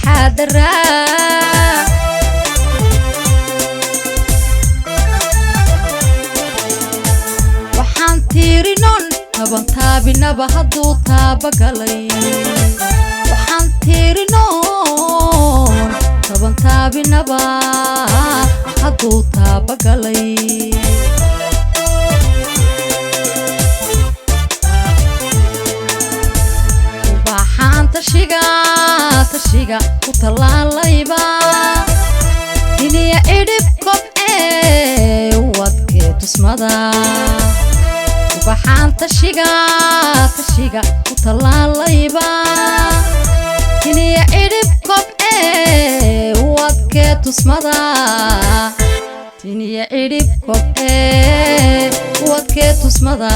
taxadara waxaan tiirinon taban taabinaba hadduu taabagalay waxaan tiirinon taban taabinaba hadduu taabagalay tashiga ku talaalayba diniya idhib kobcee wadkee tusmada ubaxaan tashiga ku talaalayba diniya idhib kobcee wadkee tusmada diniya idhib kobcee wadkee tusmada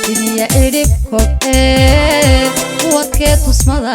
diniya idhib kobcee wadkee tusmada